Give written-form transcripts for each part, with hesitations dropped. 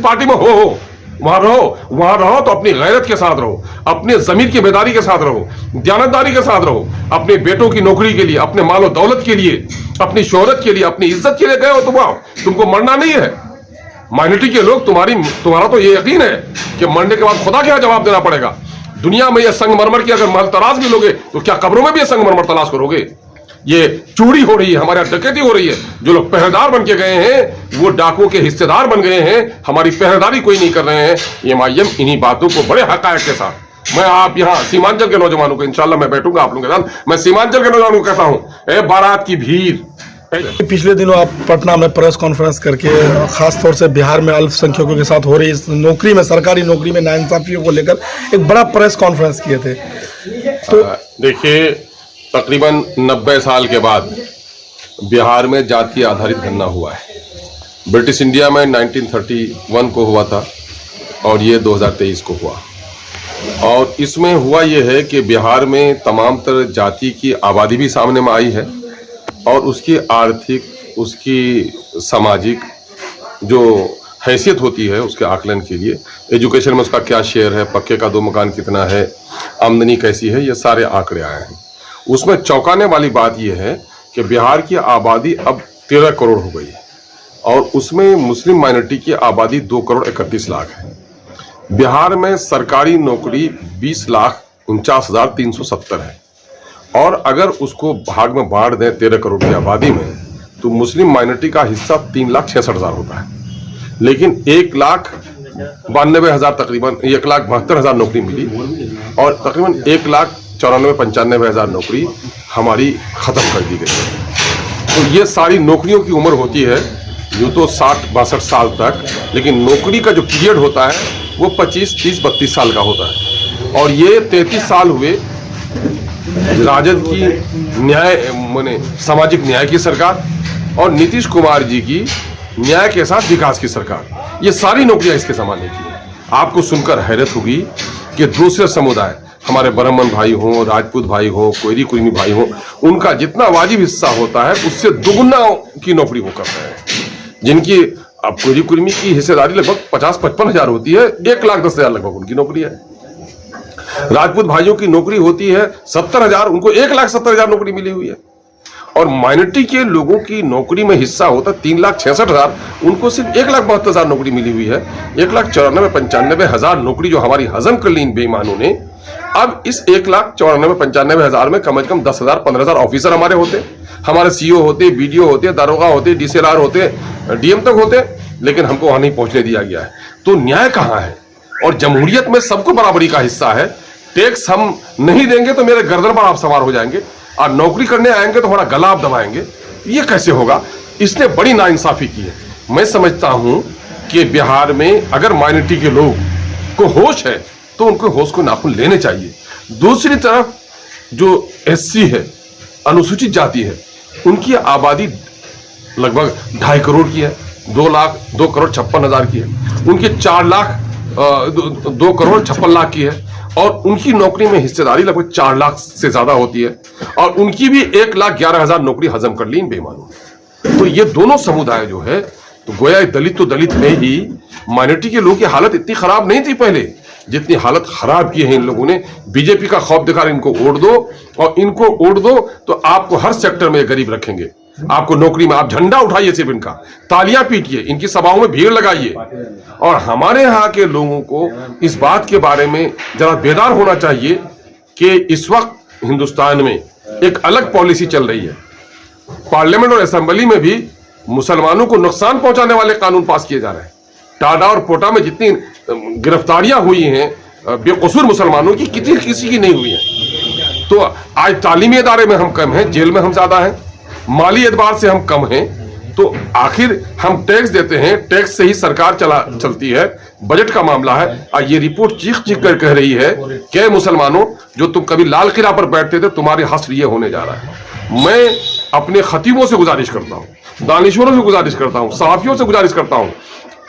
Party में हो वहां रहो तो अपनी गैरत के साथ रहो, अपने जमीर की बेदारी के साथ रहो, दयानतदारी के साथ रहो। अपने बेटों की नौकरी के लिए, अपने मालो दौलत के लिए, अपनी शोहरत के लिए, अपनी इज्जत के लिए गए हो तुम, तुमको मरना नहीं है। माइनॉरिटी के लोग तुम्हारा तो ये यकीन है कि मरने के बाद खुदा क्या जवाब देना पड़ेगा। दुनिया में ये संगमरमर की अगर महल तलाश भी लोगे तो क्या कब्रों में भी ये संगमरमर तलाश करोगे? ये चोरी हो रही है, हमारे यहाँ डकैती हो रही है। जो लोग पहरेदार बन के गए हैं वो डाकुओं के हिस्सेदार बन गए हैं, हमारी पहरेदारी कोई नहीं कर रहे हैं। एमआईएम इन्हीं बातों को बड़े हकायक के साथ, मैं आप यहाँ सीमांचल के नौजवानों को, इंशाल्लाह मैं बैठूंगा आप लोगों के साथ, मैं सीमांचल के नौजवानों को कहता हूँ, बारात की भीड़। पिछले दिनों आप पटना में प्रेस कॉन्फ्रेंस करके खास तौर से बिहार में अल्पसंख्यकों के साथ हो रही इस नौकरी में, सरकारी नौकरी में नाइंसाफियों को लेकर एक बड़ा प्रेस कॉन्फ्रेंस किए थे। तो देखिए, तकरीबन 90 साल के बाद बिहार में जाति आधारित गणना हुआ है। ब्रिटिश इंडिया में 1931 को हुआ था और ये 2023 को हुआ। और इसमें हुआ ये है कि बिहार में तमाम तरह जाति की आबादी भी सामने में आई है और उसकी आर्थिक, उसकी सामाजिक जो हैसियत होती है उसके आकलन के लिए, एजुकेशन में उसका क्या शेयर है, पक्के का 2 मकान कितना है, आमदनी कैसी है, ये सारे आंकड़े आए हैं। उसमें चौंकाने वाली बात यह है कि बिहार की आबादी अब 13 करोड़ हो गई है और उसमें मुस्लिम माइनॉरिटी की आबादी 2 करोड़ 31 लाख है। बिहार में सरकारी नौकरी 20,49,370 है और अगर उसको भाग में बांट दें 13 करोड़ की आबादी में तो मुस्लिम माइनॉरिटी का हिस्सा 3,66,000 होता है। लेकिन 1,92,000 तकरीबन 1,72,000 नौकरी मिली और तकरीबन 1,94,95,000 नौकरी हमारी खत्म कर दी गई। तो ये सारी नौकरियों की उम्र होती है यूँ तो 60-62 साल तक, लेकिन नौकरी का जो पीरियड होता है वो 25, 30, 32 साल का होता है। और ये 33 साल हुए राजद की माने सामाजिक न्याय की सरकार और नीतीश कुमार जी की न्याय के साथ विकास की सरकार, ये सारी नौकरियां इसके ज़माने की है। आपको सुनकर हैरत होगी कि दूसरे समुदाय, हमारे ब्राह्मण भाई हों, राजपूत भाई हों, कोयरी कुर्मी भाई हों, उनका जितना वाजिब हिस्सा होता है उससे दुगुना की नौकरी वो करते हैं। जिनकी अब कोयरी कुर्मी की हिस्सेदारी लगभग 50-55 हज़ार होती है, 1,10,000 लगभग उनकी नौकरी है। राजपूत भाइयों की नौकरी होती है 70,000, उनको 1,70,000 नौकरी मिली हुई है। और माइनॉरिटी के लोगों की नौकरी में हिस्सा होता है 3,66,000, उनको सिर्फ 1,72,000 नौकरी मिली हुई है। 1,94,95,000 नौकरी जो हमारी हजम कर ली इन बेईमानों ने। अब इस 1,94,95,000 में कम से कम 10,000 15,000 ऑफिसर हमारे होते, हमारे सीओ होते, बीडीओ होते, दारोगा होते, डीसीएलआर होते, डीएम तक होते, लेकिन हमको वहां नहीं पहुंचने दिया गया है। तो न्याय कहां है? और जमहूरियत में सबको बराबरी का हिस्सा है। टैक्स हम नहीं देंगे तो मेरे गर्दन पर आप सवार हो जाएंगे और नौकरी करने आएंगे तो हमारा गला आप दबाएंगे, ये कैसे होगा? इसने बड़ी नाइंसाफी की है। मैं समझता हूं कि बिहार में अगर माइनॉरिटी के लोग को होश है तो उनको होश को नाखून लेने चाहिए। दूसरी तरफ जो एससी है, अनुसूचित जाति है, उनकी आबादी लगभग 2.5 करोड़ की है, 2 करोड़ 56 हजार की है। उनकी 2 करोड़ 56 लाख की है और उनकी नौकरी में हिस्सेदारी लगभग 4 लाख से ज्यादा होती है और उनकी भी 1,11,000 नौकरी हजम कर ली इन बेईमानों। तो ये दोनों समुदाय जो है, तो गोया दलित तो दलित है ही, माइनॉरिटी के लोगों की हालत इतनी खराब नहीं थी पहले जितनी हालत खराब की है इन लोगों ने। बीजेपी का खौफ दिखा इनको वोट दो और इनको वोट दो तो आपको हर सेक्टर में गरीब रखेंगे, आपको नौकरी में आप झंडा उठाइए, सिर्फ इनका तालियां पीटिए, इनकी सभाओं में भीड़ लगाइए। और हमारे यहाँ के लोगों को इस बात के बारे में जरा बेदार होना चाहिए कि इस वक्त हिंदुस्तान में एक अलग पॉलिसी चल रही है। पार्लियामेंट और असेंबली में भी मुसलमानों को नुकसान पहुंचाने वाले कानून पास किए जा रहे हैं। टाडा और पोटा में जितनी गिरफ्तारियां हुई हैं बेकसूर मुसलमानों की, किसी की नहीं हुई है। तो आज तालीमी इदारे में हम कम हैं, जेल में हम ज्यादा हैं, माली एतबार से हम कम हैं। तो आखिर हम टैक्स देते हैं, टैक्स से ही सरकार चलती है, बजट का मामला है। और ये रिपोर्ट चीख चीख कर कह रही है कि मुसलमानों, जो तुम कभी लाल किला पर बैठते थे, तुम्हारे हश्र ये होने जा रहा है। मैं अपने खतीबों से गुजारिश करता हूँ, दानिशवरों से गुजारिश करता हूँ, सहाफियों से गुजारिश करता हूँ,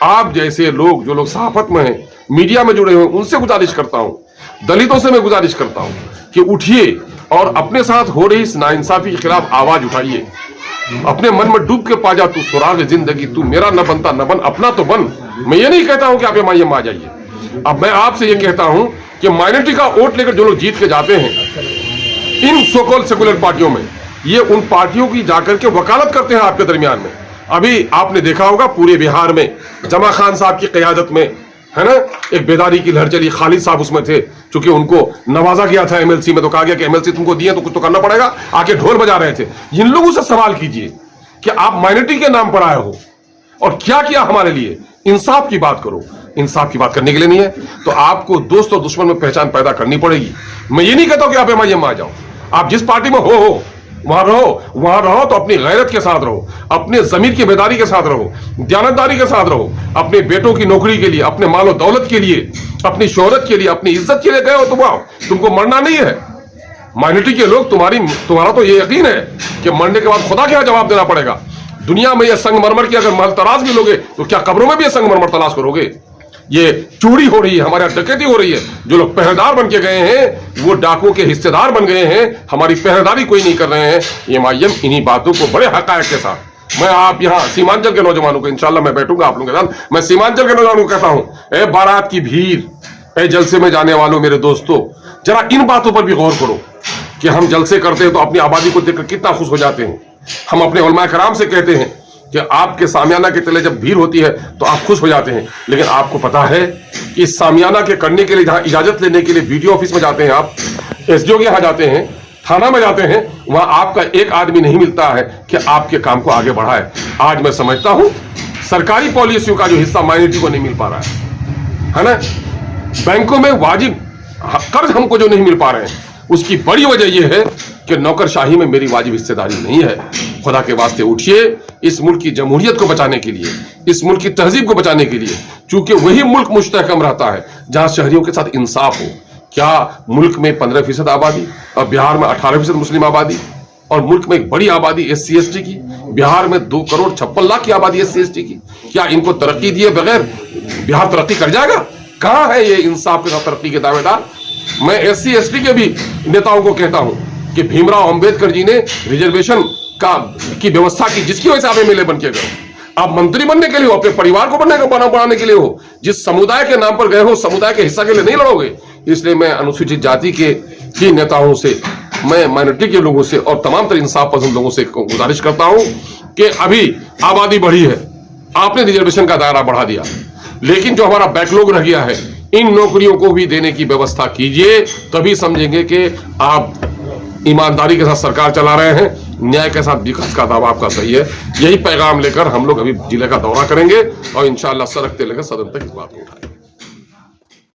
आप जैसे लोग जो लोग सहाफत में हैं, मीडिया में जुड़े हुए, उनसे गुजारिश करता हूँ, दलितों से मैं गुजारिश करता हूँ कि उठिए और अपने साथ हो रही इस नाइंसाफी के खिलाफ आवाज उठाइए। अपने मन में डूब के पा जा तू सुराग जिंदगी, तू मेरा न बनता न बन, अपना तो बन। मैं ये नहीं कहता हूं कि आप एमआईएम आ जाइए। अब मैं आपसे ये कहता हूं कि माइनॉरिटी का वोट लेकर जो लोग जीत के जाते हैं इन सो-कॉल्ड सेकुलर पार्टियों में, ये उन पार्टियों की जाकर के वकालत करते हैं आपके दरमियान में। अभी आपने देखा होगा पूरे बिहार में जमा खान साहब की क़यादत में, है ना, एक बेदारी की लहर चली। खालिद साहब उसमें थे, चूंकि उनको नवाजा गया था एमएलसी में, तो कहा गया कि एमएलसी तुमको दिए तो कुछ तो करना पड़ेगा, आके ढोल बजा रहे थे। इन लोगों से सवाल कीजिए कि आप माइनॉरिटी के नाम पर आए हो और क्या किया हमारे लिए। इंसाफ की बात करो। इंसाफ की बात करने के लिए नहीं है तो आपको दोस्त और दुश्मन में पहचान पैदा करनी पड़ेगी। मैं ये नहीं कहता हूं कि आप एमआईएम में आ जाओ, आप जिस पार्टी में हो वहां रहो तो अपनी गैरत के साथ रहो, अपने जमीर की बेदारी के साथ रहो, दयानतदारी के साथ रहो। अपने बेटों की नौकरी के लिए, अपने मालो दौलत के लिए, अपनी शोहरत के लिए, अपनी इज्जत के लिए गए हो तुम आओ, तुमको मरना नहीं है। माइनॉरिटी के लोग तुम्हारा तो ये यकीन है कि मरने के बाद खुदा के यहां जवाब देना पड़ेगा। दुनिया में यह संगमरमर की अगर महल तलाश भी लोगे तो क्या कब्रों में भी यह संगमरमर तलाश करोगे। ये चोरी हो रही है, हमारे यहाँ डकैती हो रही है। जो लोग पहरेदार बन के गए हैं वो डाकुओं के हिस्सेदार बन गए हैं, हमारी पहरेदारी कोई नहीं कर रहे हैं। एमआईएम इन्हीं बातों को बड़े हकायक के साथ, मैं आप यहाँ सीमांचल के नौजवानों को, इंशाल्लाह मैं बैठूंगा आप लोगों के साथ, मैं सीमांचल के नौजवानों को कहता हूं, ए बारात की भीड़, ए जलसे में जाने वालों मेरे दोस्तों, जरा इन बातों पर भी गौर करो कि हम जलसे करते हैं तो अपनी आबादी को देखकर कितना खुश हो जाते हैं। हम अपने उलमाए कराम से कहते हैं कि आपके सामियाना के तले जब भीड़ होती है तो आप खुश हो जाते हैं, लेकिन आपको पता है कि इस सामियाना के करने के लिए जहां इजाजत लेने के लिए वीडियो ऑफिस में जाते हैं, आप एसडीओ के यहां जाते हैं, थाना में जाते हैं, वहां आपका एक आदमी नहीं मिलता है कि आपके काम को आगे बढ़ाए। आज मैं समझता हूं सरकारी पॉलिसियों का जो हिस्सा माइनॉरिटी को नहीं मिल पा रहा है ना, बैंकों में वाजिब कर्ज हमको जो नहीं मिल पा रहे हैं, उसकी बड़ी वजह यह है कि नौकरशाही में मेरी वाजिब हिस्सेदारी नहीं है। खुदा के वास्ते उठिए, इस मुल्क की जमहूरियत को बचाने के लिए, इस मुल्क की तहजीब को बचाने के लिए, चूंकि वही मुल्क मुस्तहकम रहता है जहां शहरियों के साथ इंसाफ हो। क्या मुल्क में 15% आबादी और बिहार में 18% मुस्लिम आबादी, और मुल्क में एक बड़ी आबादी SC ST की, बिहार में 2 करोड़ 56 लाख की आबादी SC ST की, क्या इनको तरक्की दिए बगैर बिहार तरक्की कर जाएगा? कहां है ये इंसाफ के साथ तरक्की के दावेदार? मैं SC ST के भी नेताओं को कहता हूं कि भीमराव अंबेडकर जी ने रिजर्वेशन की व्यवस्था की, जिसकी वजह से आप MLA बन के गए। आप मंत्री बनने के लिए हो, अपने परिवार को बनाने के लिए हो, जिस समुदाय के नाम पर गए हो समुदाय के हिस्सा के लिए नहीं लड़ोगे। इसलिए मैं अनुसूचित जाति के ही नेताओं से, मैं माइनॉरिटी के लोगों से और तमाम तरह इंसाफ पसंद लोगों से गुजारिश करता हूं कि अभी आबादी बढ़ी है, आपने रिजर्वेशन का दायरा बढ़ा दिया, लेकिन जो हमारा बैकलॉग रह गया है इन नौकरियों को भी देने की व्यवस्था कीजिए, तभी समझेंगे कि आप ईमानदारी के साथ सरकार चला रहे हैं, न्याय के साथ विकास का दावा आपका सही है। यही पैगाम लेकर हम लोग अभी जिले का दौरा करेंगे और इंशाअल्लाह सरकते लेकर सदन तक इस बात को उठाएंगे।